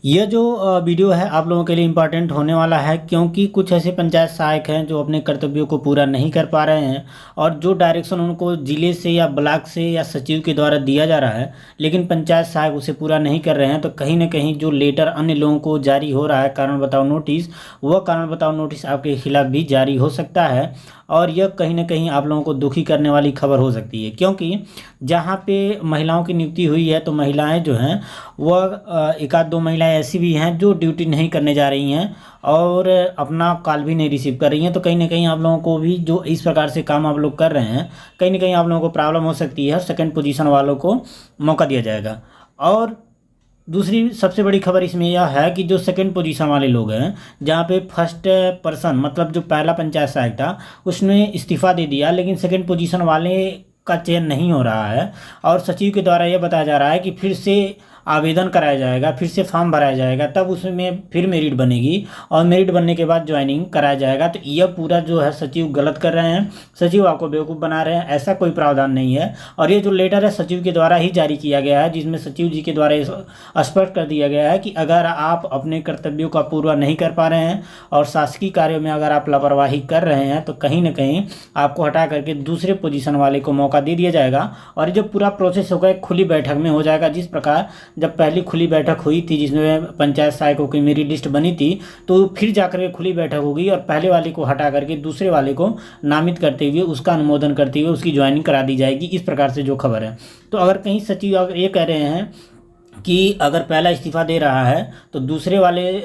यह जो वीडियो है आप लोगों के लिए इम्पॉर्टेंट होने वाला है, क्योंकि कुछ ऐसे पंचायत सहायक हैं जो अपने कर्तव्यों को पूरा नहीं कर पा रहे हैं और जो डायरेक्शन उनको जिले से या ब्लॉक से या सचिव के द्वारा दिया जा रहा है, लेकिन पंचायत सहायक उसे पूरा नहीं कर रहे हैं। तो कहीं ना कहीं जो लेटर अन्य लोगों को जारी हो रहा है कारण बताओ नोटिस, वह कारण बताओ नोटिस आपके खिलाफ भी जारी हो सकता है। और यह कहीं ना कहीं आप लोगों को दुखी करने वाली खबर हो सकती है, क्योंकि जहाँ पे महिलाओं की नियुक्ति हुई है तो महिलाएं जो हैं वह एक आध दो महिलाएं ऐसी भी हैं जो ड्यूटी नहीं करने जा रही हैं और अपना कॉल भी नहीं रिसीव कर रही हैं। तो कहीं ना कहीं आप लोगों को भी जो इस प्रकार से काम आप लोग कर रहे हैं, कहीं ना कहीं आप लोगों को प्रॉब्लम हो सकती है। सेकंड पोजीशन वालों को मौका दिया जाएगा। और दूसरी सबसे बड़ी खबर इसमें यह है कि जो सेकंड पोजीशन वाले लोग हैं, जहाँ पे फर्स्ट पर्सन मतलब जो पहला पंचायत सहायक था उसने इस्तीफा दे दिया, लेकिन सेकंड पोजीशन वाले का चयन नहीं हो रहा है और सचिव के द्वारा यह बताया जा रहा है कि फिर से आवेदन कराया जाएगा, फिर से फॉर्म भराया जाएगा, तब उसमें फिर मेरिट बनेगी और मेरिट बनने के बाद ज्वाइनिंग कराया जाएगा। तो यह पूरा जो है सचिव गलत कर रहे हैं, सचिव आपको बेवकूफ़ बना रहे हैं। ऐसा कोई प्रावधान नहीं है। और ये जो लेटर है सचिव के द्वारा ही जारी किया गया है, जिसमें सचिव जी के द्वारा स्पष्ट कर दिया गया है कि अगर आप अपने कर्तव्यों का पूरा नहीं कर पा रहे हैं और शासकीय कार्यों में अगर आप लापरवाही कर रहे हैं तो कहीं ना कहीं आपको हटा करके दूसरे पोजीशन वाले को मौका दे दिया जाएगा। और ये जो पूरा प्रोसेस होगा एक खुली बैठक में हो जाएगा। जिस प्रकार जब पहली खुली बैठक हुई थी जिसमें पंचायत सहायकों की मेरिट लिस्ट बनी थी, तो फिर जाकर के खुली बैठक होगी और पहले वाले को हटा करके दूसरे वाले को नामित करते हुए उसका अनुमोदन करते हुए उसकी ज्वाइनिंग करा दी जाएगी। इस प्रकार से जो खबर है, तो अगर कहीं सचिव अगर ये कह रहे हैं कि अगर पहला इस्तीफा दे रहा है तो दूसरे वाले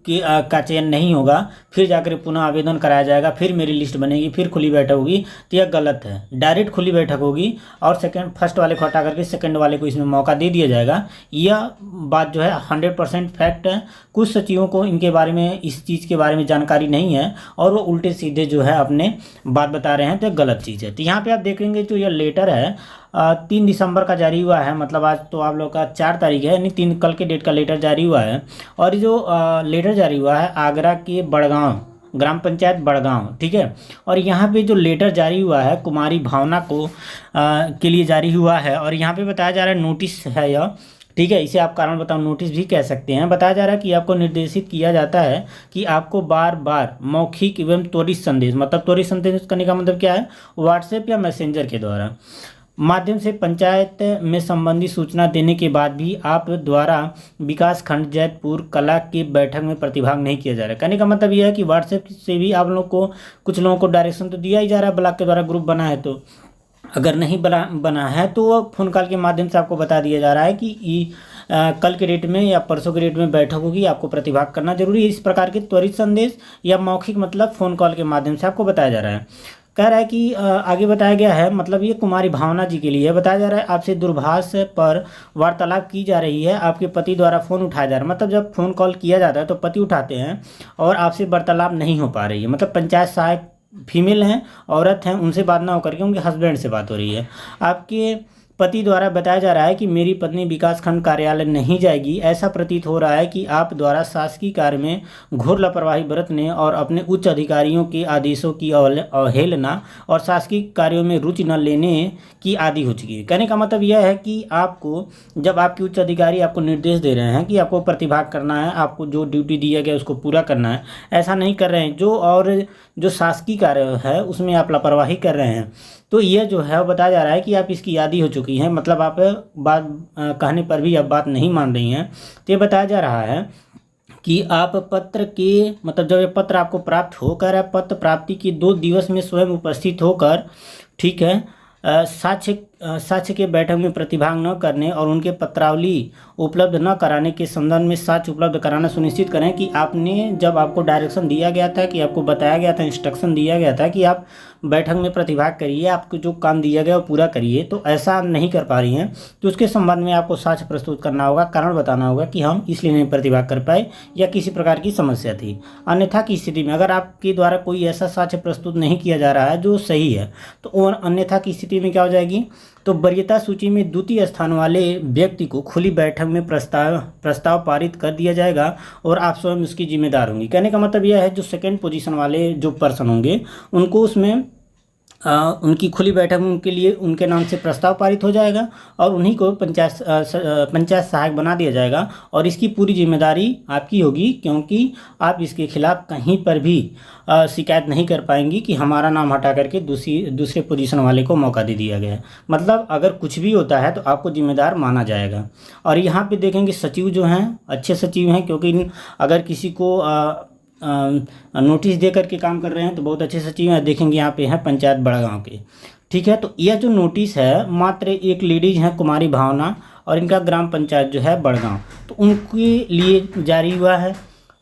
का चयन नहीं होगा, फिर जाकर पुनः आवेदन कराया जाएगा, फिर मेरी लिस्ट बनेगी, फिर खुली बैठक होगी, तो यह गलत है। डायरेक्ट खुली बैठक होगी और फर्स्ट वाले को हटा करके सेकंड वाले को इसमें मौका दे दिया जाएगा। यह बात जो है 100% फैक्ट है। कुछ सचिवों को इनके बारे में, इस चीज़ के बारे में जानकारी नहीं है और वो उल्टे सीधे जो है अपने बात बता रहे हैं, तो गलत चीज़ है। तो यहाँ पर आप देखेंगे जो यह लेटर है 3 दिसंबर का जारी हुआ है, मतलब आज तो आप लोग का 4 तारीख है, यानी 3 कल के डेट का लेटर जारी हुआ है। और जो लेटर जारी हुआ है आगरा के बड़गांव ग्राम पंचायत बड़गांव, ठीक है। और यहाँ पे जो लेटर जारी हुआ है कुमारी भावना को के लिए जारी हुआ है और यहाँ पे बताया जा रहा है नोटिस है यह, ठीक है। इसे आप कारण बताओ नोटिस भी कह सकते हैं। बताया जा रहा है कि आपको निर्देशित किया जाता है कि आपको बार बार मौखिक एवं त्वरित संदेश, मतलब त्वरित संदेश करने का मतलब क्या है, व्हाट्सएप या मैसेंजर के द्वारा माध्यम से पंचायत में संबंधी सूचना देने के बाद भी आप द्वारा विकास खंड जैतपुर कला की बैठक में प्रतिभाग नहीं किया जा रहा है। कहने का मतलब यह है कि व्हाट्सएप से भी आप लोग को, कुछ लोगों को डायरेक्शन तो दिया ही जा रहा है, ब्लॉक के द्वारा ग्रुप बना है, तो अगर नहीं बना है तो वह फ़ोन कॉल के माध्यम से आपको बता दिया जा रहा है कि कल के डेट में या परसों के डेट में बैठक होगी, आपको प्रतिभाग करना जरूरी है। इस प्रकार के त्वरित संदेश या मौखिक मतलब फ़ोन कॉल के माध्यम से आपको बताया जा रहा है। कह रहा है कि आगे बताया गया है, मतलब ये कुमारी भावना जी के लिए बताया जा रहा है, आपसे दूरभाष पर वार्तालाप की जा रही है, आपके पति द्वारा फ़ोन उठाया जा रहा है। मतलब जब फ़ोन कॉल किया जाता है तो पति उठाते हैं और आपसे वार्तालाप नहीं हो पा रही है, मतलब पंचायत सहायक फीमेल हैं, औरत हैं, उनसे बात ना होकर के उनके हस्बैंड से बात हो रही है। आपके पति द्वारा बताया जा रहा है कि मेरी पत्नी विकासखंड कार्यालय नहीं जाएगी। ऐसा प्रतीत हो रहा है कि आप द्वारा शासकीय कार्य में घोर लापरवाही बरतने और अपने उच्च अधिकारियों के आदेशों की अवहेलना और शासकीय कार्यों में रुचि न लेने की आदी हो चुकी है। कहने का मतलब यह है कि आपको, जब आपके उच्च अधिकारी आपको निर्देश दे रहे हैं कि आपको प्रतिभाग करना है, आपको जो ड्यूटी दिया गया उसको पूरा करना है, ऐसा नहीं कर रहे हैं, जो शासकीय कार्य है उसमें आप लापरवाही कर रहे हैं, तो यह जो है बताया जा रहा है कि आप इसकी आदी हो चुकी हैं। मतलब आप बात कहने पर भी आप बात नहीं मान रही हैं। तो ये बताया जा रहा है कि आप पत्र के, मतलब जब ये पत्र आपको प्राप्त होकर, पत्र प्राप्ति के 2 दिवस में स्वयं उपस्थित होकर, ठीक है, साक्ष्य के बैठक में प्रतिभाग न करने और उनके पत्रावली उपलब्ध न कराने के संदर्भ में साक्ष्य उपलब्ध कराना सुनिश्चित करें कि आपने, जब आपको डायरेक्शन दिया गया था, कि आपको बताया गया था, इंस्ट्रक्शन दिया गया था कि आप बैठक में प्रतिभाग करिए, आपको जो काम दिया गया वो पूरा करिए, तो ऐसा नहीं कर पा रही हैं, तो उसके संबंध में आपको साक्ष्य प्रस्तुत करना होगा, कारण बताना होगा कि हम इसलिए नहीं प्रतिभाग कर पाए या किसी प्रकार की समस्या थी। अन्यथा की स्थिति में अगर आपके द्वारा कोई ऐसा साक्ष्य प्रस्तुत नहीं किया जा रहा है जो सही है, तो अन्यथा की स्थिति में क्या हो जाएगी, तो वरीयता सूची में द्वितीय स्थान वाले व्यक्ति को खुली बैठक में प्रस्ताव पारित कर दिया जाएगा और आप स्वयं उसकी जिम्मेदार होंगी। कहने का मतलब यह है जो सेकंड पोजीशन वाले जो पर्सन होंगे उनको उसमें उनकी खुली बैठक में उनके लिए उनके नाम से प्रस्ताव पारित हो जाएगा और उन्हीं को पंचायत सहायक बना दिया जाएगा और इसकी पूरी जिम्मेदारी आपकी होगी, क्योंकि आप इसके खिलाफ कहीं पर भी शिकायत नहीं कर पाएंगी कि हमारा नाम हटा करके दूसरे पोजीशन वाले को मौका दे दिया गया है। मतलब अगर कुछ भी होता है तो आपको जिम्मेदार माना जाएगा। और यहाँ पे देखेंगे सचिव जो हैं अच्छे सचिव हैं, क्योंकि अगर किसी को नोटिस दे करके काम कर रहे हैं तो बहुत अच्छे सचिव हैं। देखेंगे यहाँ पे हैं पंचायत बड़गांव के, ठीक है। तो यह जो नोटिस है मात्र एक लेडीज हैं कुमारी भावना और इनका ग्राम पंचायत जो है बड़गांव, तो उनके लिए जारी हुआ है।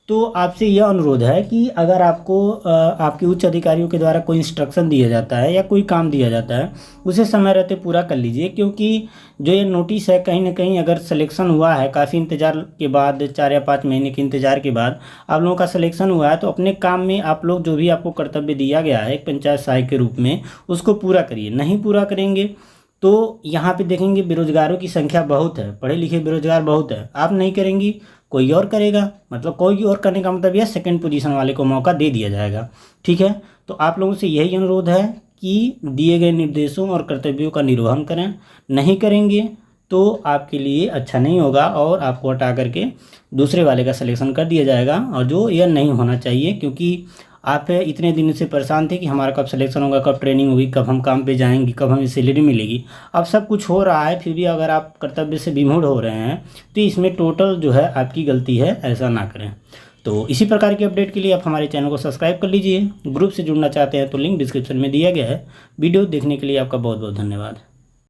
तो आपसे यह अनुरोध है कि अगर आपको आपके उच्च अधिकारियों के द्वारा कोई इंस्ट्रक्शन दिया जाता है या कोई काम दिया जाता है उसे समय रहते पूरा कर लीजिए, क्योंकि जो ये नोटिस है कहीं ना कहीं अगर सिलेक्शन हुआ है काफ़ी इंतज़ार के बाद 4 या 5 महीने के इंतज़ार के बाद आप लोगों का सिलेक्शन हुआ है, तो अपने काम में आप लोग जो भी आपको कर्तव्य दिया गया है एक पंचायत सहायक के रूप में उसको पूरा करिए। नहीं पूरा करेंगे तो यहाँ पे देखेंगे बेरोजगारों की संख्या बहुत है, पढ़े लिखे बेरोजगार बहुत है। आप नहीं करेंगी कोई और करेगा, मतलब कोई और करने का मतलब यह सेकंड पोजीशन वाले को मौका दे दिया जाएगा, ठीक है। तो आप लोगों से यही अनुरोध है कि दिए गए निर्देशों और कर्तव्यों का निर्वहन करें। नहीं करेंगे तो आपके लिए अच्छा नहीं होगा और आपको हटा करके दूसरे वाले का सिलेक्शन कर दिया जाएगा, और जो यह नहीं होना चाहिए, क्योंकि आप इतने दिन से परेशान थे कि हमारा कब सिलेक्शन होगा, कब ट्रेनिंग होगी, कब हम काम पे जाएंगे, कब हमें सैलरी मिलेगी। अब सब कुछ हो रहा है फिर भी अगर आप कर्तव्य से विमूढ़ हो रहे हैं तो इसमें टोटल जो है आपकी गलती है, ऐसा ना करें। तो इसी प्रकार की अपडेट के लिए आप हमारे चैनल को सब्सक्राइब कर लीजिए। ग्रुप से जुड़ना चाहते हैं तो लिंक डिस्क्रिप्शन में दिया गया है। वीडियो देखने के लिए आपका बहुत बहुत धन्यवाद।